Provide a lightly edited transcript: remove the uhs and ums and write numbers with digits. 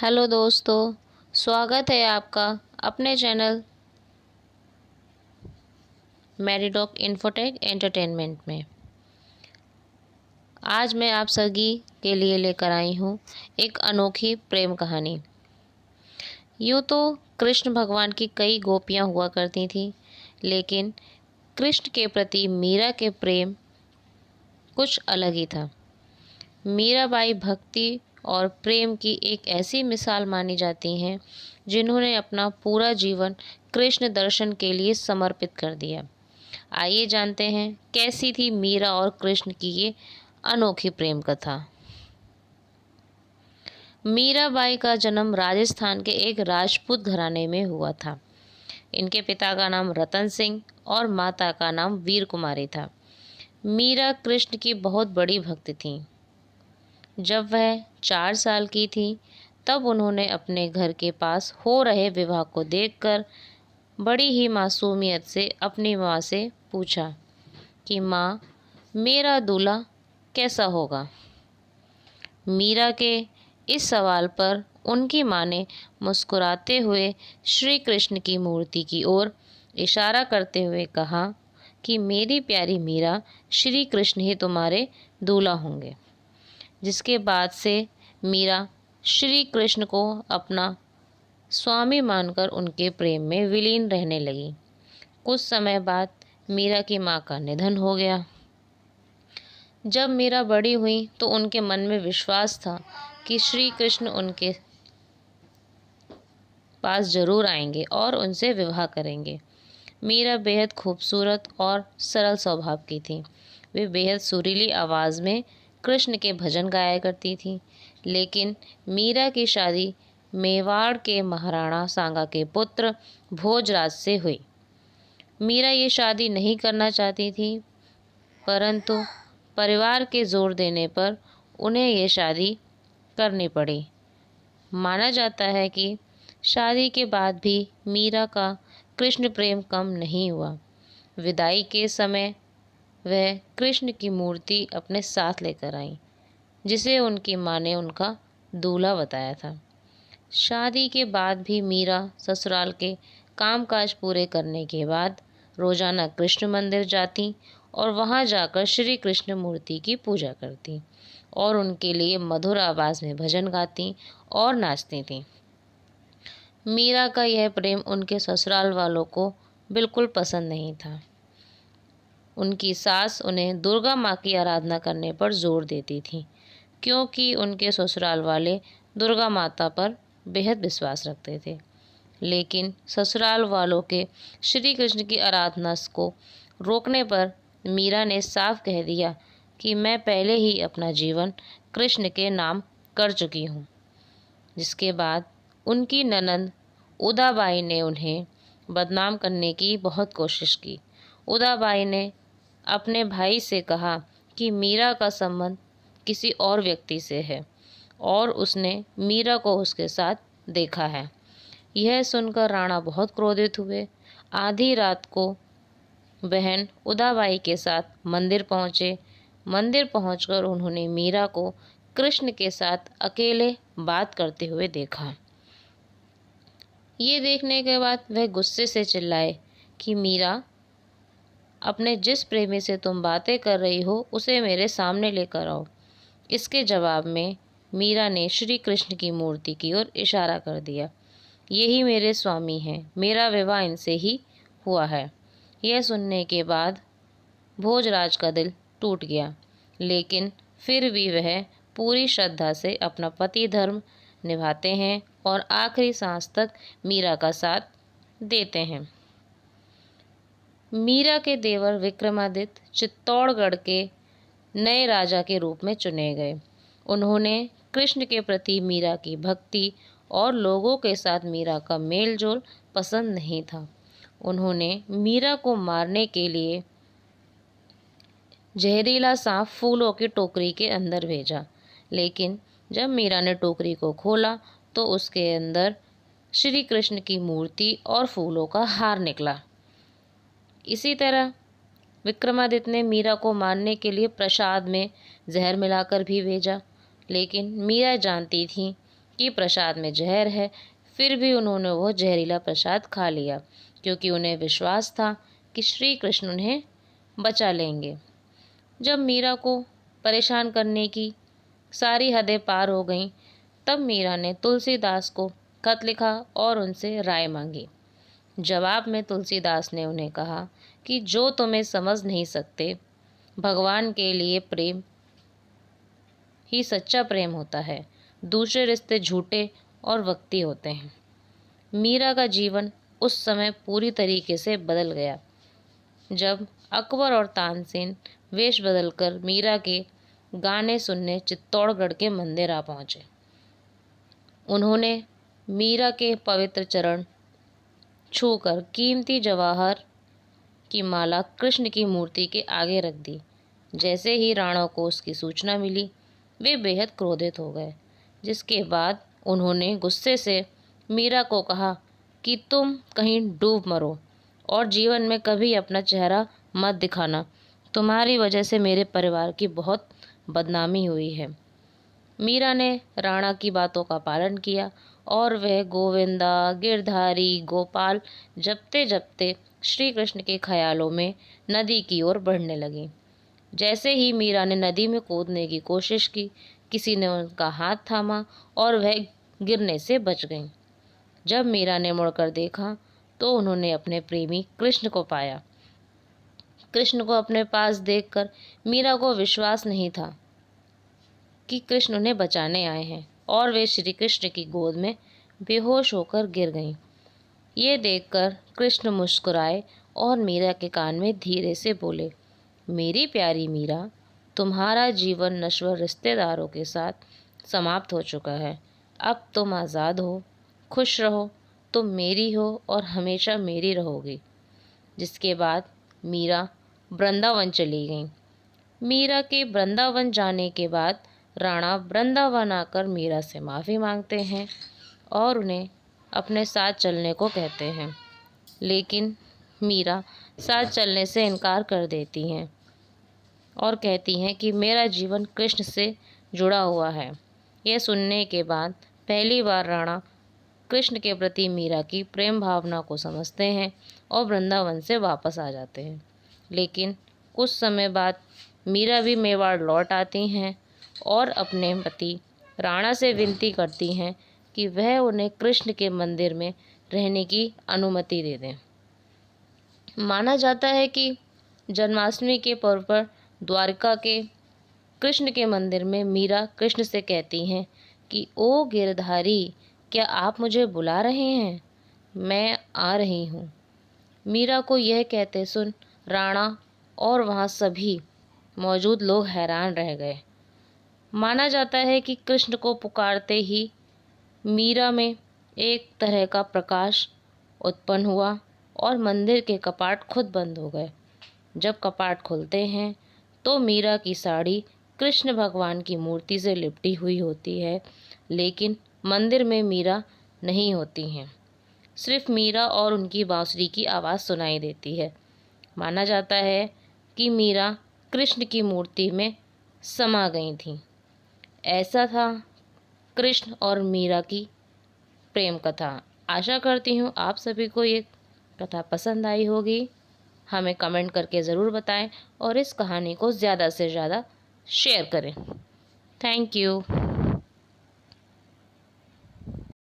Hello दोस्तों, स्वागत है आपका अपने चैनल मैरीडॉक इन्फोटेक एंटरटेनमेंट में। आज मैं आप सभी के लिए लेकर आई हूँ एक अनोखी प्रेम कहानी। यूँ तो कृष्ण भगवान की कई गोपियाँ हुआ करती थीं, लेकिन कृष्ण के प्रति मीरा के प्रेम कुछ अलग ही था। मीराबाई भक्ति और प्रेम की एक ऐसी मिसाल मानी जाती हैं जिन्होंने अपना पूरा जीवन कृष्ण दर्शन के लिए समर्पित कर दिया। आइए जानते हैं कैसी थी मीरा और कृष्ण की ये अनोखी प्रेम कथा। मीराबाई का जन्म राजस्थान के एक राजपूत घराने में हुआ था। इनके पिता का नाम रतन सिंह और माता का नाम वीर कुमारी था। मीरा कृष्ण की बहुत बड़ी भक्त थीं। जब वह 4 साल की थी तब उन्होंने अपने घर के पास हो रहे विवाह को देखकर बड़ी ही मासूमियत से अपनी माँ से पूछा कि माँ, मेरा दूल्हा कैसा होगा। मीरा के इस सवाल पर उनकी माँ ने मुस्कुराते हुए श्री कृष्ण की मूर्ति की ओर इशारा करते हुए कहा कि मेरी प्यारी मीरा, श्री कृष्ण ही तुम्हारे दूल्हा होंगे। जिसके बाद से मीरा श्री कृष्ण को अपना स्वामी मानकर उनके प्रेम में विलीन रहने लगी। कुछ समय बाद मीरा की माँ का निधन हो गया। जब मीरा बड़ी हुई तो उनके मन में विश्वास था कि श्री कृष्ण उनके पास जरूर आएंगे और उनसे विवाह करेंगे। मीरा बेहद खूबसूरत और सरल स्वभाव की थी। वे बेहद सुरीली आवाज़ में कृष्ण के भजन गाया करती थी। लेकिन मीरा की शादी मेवाड़ के महाराणा सांगा के पुत्र भोजराज से हुई। मीरा ये शादी नहीं करना चाहती थी, परंतु परिवार के जोर देने पर उन्हें ये शादी करनी पड़ी। माना जाता है कि शादी के बाद भी मीरा का कृष्ण प्रेम कम नहीं हुआ। विदाई के समय वह कृष्ण की मूर्ति अपने साथ लेकर आई, जिसे उनकी माँ ने उनका दूल्हा बताया था। शादी के बाद भी मीरा ससुराल के कामकाज पूरे करने के बाद रोजाना कृष्ण मंदिर जाती और वहां जाकर श्री कृष्ण मूर्ति की पूजा करती और उनके लिए मधुर आवाज़ में भजन गाती और नाचती थीं। मीरा का यह प्रेम उनके ससुराल वालों को बिल्कुल पसंद नहीं था। उनकी सास उन्हें दुर्गा माँ की आराधना करने पर जोर देती थी, क्योंकि उनके ससुराल वाले दुर्गा माता पर बेहद विश्वास रखते थे। लेकिन ससुराल वालों के श्री कृष्ण की आराधना को रोकने पर मीरा ने साफ कह दिया कि मैं पहले ही अपना जीवन कृष्ण के नाम कर चुकी हूँ। जिसके बाद उनकी ननंद उदाबाई ने उन्हें बदनाम करने की बहुत कोशिश की। उदाबाई ने अपने भाई से कहा कि मीरा का संबंध किसी और व्यक्ति से है और उसने मीरा को उसके साथ देखा है। यह सुनकर राणा बहुत क्रोधित हुए। आधी रात को बहन उदाबाई के साथ मंदिर पहुँचे। मंदिर पहुंचकर उन्होंने मीरा को कृष्ण के साथ अकेले बात करते हुए देखा। ये देखने के बाद वह गुस्से से चिल्लाए कि मीरा, अपने जिस प्रेमी से तुम बातें कर रही हो उसे मेरे सामने लेकर आओ। इसके जवाब में मीरा ने श्री कृष्ण की मूर्ति की ओर इशारा कर दिया। यही मेरे स्वामी हैं, मेरा विवाह इनसे ही हुआ है। यह सुनने के बाद भोजराज का दिल टूट गया, लेकिन फिर भी वह पूरी श्रद्धा से अपना पति धर्म निभाते हैं और आखिरी सांस तक मीरा का साथ देते हैं। मीरा के देवर विक्रमादित्य चित्तौड़गढ़ के नए राजा के रूप में चुने गए। उन्होंने कृष्ण के प्रति मीरा की भक्ति और लोगों के साथ मीरा का मेल जोल पसंद नहीं था। उन्होंने मीरा को मारने के लिए जहरीला सांप फूलों की टोकरी के अंदर भेजा, लेकिन जब मीरा ने टोकरी को खोला तो उसके अंदर श्री कृष्ण की मूर्ति और फूलों का हार निकला। इसी तरह विक्रमादित्य ने मीरा को मारने के लिए प्रसाद में जहर मिलाकर भी भेजा, लेकिन मीरा जानती थी कि प्रसाद में जहर है, फिर भी उन्होंने वो जहरीला प्रसाद खा लिया, क्योंकि उन्हें विश्वास था कि श्री कृष्ण उन्हें बचा लेंगे। जब मीरा को परेशान करने की सारी हदें पार हो गईं, तब मीरा ने तुलसीदास को खत लिखा और उनसे राय मांगी। जवाब में तुलसीदास ने उन्हें कहा कि जो तुम्हें समझ नहीं सकते, भगवान के लिए प्रेम ही सच्चा प्रेम होता है, दूसरे रिश्ते झूठे और वक्ती होते हैं। मीरा का जीवन उस समय पूरी तरीके से बदल गया जब अकबर और तानसेन वेश बदलकर मीरा के गाने सुनने चित्तौड़गढ़ के मंदिर आ पहुँचे। उन्होंने मीरा के पवित्र चरण छूकर कीमती जवाहर की माला कृष्ण की मूर्ति के आगे रख दी। जैसे ही राणा को उसकी सूचना मिली, वे बेहद क्रोधित हो गए, जिसके बाद उन्होंने गुस्से से मीरा को कहा कि तुम कहीं डूब मरो और जीवन में कभी अपना चेहरा मत दिखाना। तुम्हारी वजह से मेरे परिवार की बहुत बदनामी हुई है। मीरा ने राणा की बातों का पालन किया और वह गोविंदा, गिरधारी, गोपाल जपते जपते श्री कृष्ण के ख्यालों में नदी की ओर बढ़ने लगी। जैसे ही मीरा ने नदी में कूदने की कोशिश की, किसी ने उनका हाथ थामा और वह गिरने से बच गईं। जब मीरा ने मुड़कर देखा तो उन्होंने अपने प्रेमी कृष्ण को पाया। कृष्ण को अपने पास देखकर मीरा को विश्वास नहीं था कि कृष्ण उन्हें बचाने आए हैं और वे श्री कृष्ण की गोद में बेहोश होकर गिर गईं। ये देखकर कृष्ण मुस्कुराए और मीरा के कान में धीरे से बोले, मेरी प्यारी मीरा, तुम्हारा जीवन नश्वर रिश्तेदारों के साथ समाप्त हो चुका है। अब तुम आज़ाद हो, खुश रहो, तुम मेरी हो और हमेशा मेरी रहोगी। जिसके बाद मीरा वृंदावन चली गई। मीरा के वृंदावन जाने के बाद राणा वृंदावन आकर मीरा से माफ़ी मांगते हैं और उन्हें अपने साथ चलने को कहते हैं, लेकिन मीरा साथ चलने से इनकार कर देती हैं और कहती हैं कि मेरा जीवन कृष्ण से जुड़ा हुआ है। यह सुनने के बाद पहली बार राणा कृष्ण के प्रति मीरा की प्रेम भावना को समझते हैं और वृंदावन से वापस आ जाते हैं। लेकिन कुछ समय बाद मीरा भी मेवाड़ लौट आती हैं और अपने पति राणा से विनती करती हैं कि वह उन्हें कृष्ण के मंदिर में रहने की अनुमति दे दें। माना जाता है कि जन्माष्टमी के पर्व पर द्वारका के कृष्ण के मंदिर में मीरा कृष्ण से कहती हैं कि ओ गिरधारी, क्या आप मुझे बुला रहे हैं? मैं आ रही हूँ। मीरा को यह कहते सुन राणा और वहाँ सभी मौजूद लोग हैरान रह गए। माना जाता है कि कृष्ण को पुकारते ही मीरा में एक तरह का प्रकाश उत्पन्न हुआ और मंदिर के कपाट खुद बंद हो गए। जब कपाट खुलते हैं तो मीरा की साड़ी कृष्ण भगवान की मूर्ति से लिपटी हुई होती है, लेकिन मंदिर में मीरा नहीं होती हैं। सिर्फ मीरा और उनकी बांसुरी की आवाज़ सुनाई देती है। माना जाता है कि मीरा कृष्ण की मूर्ति में समा गई थीं। ऐसा था कृष्ण और मीरा की प्रेम कथा। आशा करती हूँ आप सभी को ये कथा पसंद आई होगी। हमें कमेंट करके ज़रूर बताएं और इस कहानी को ज़्यादा से ज़्यादा शेयर करें। Thank you.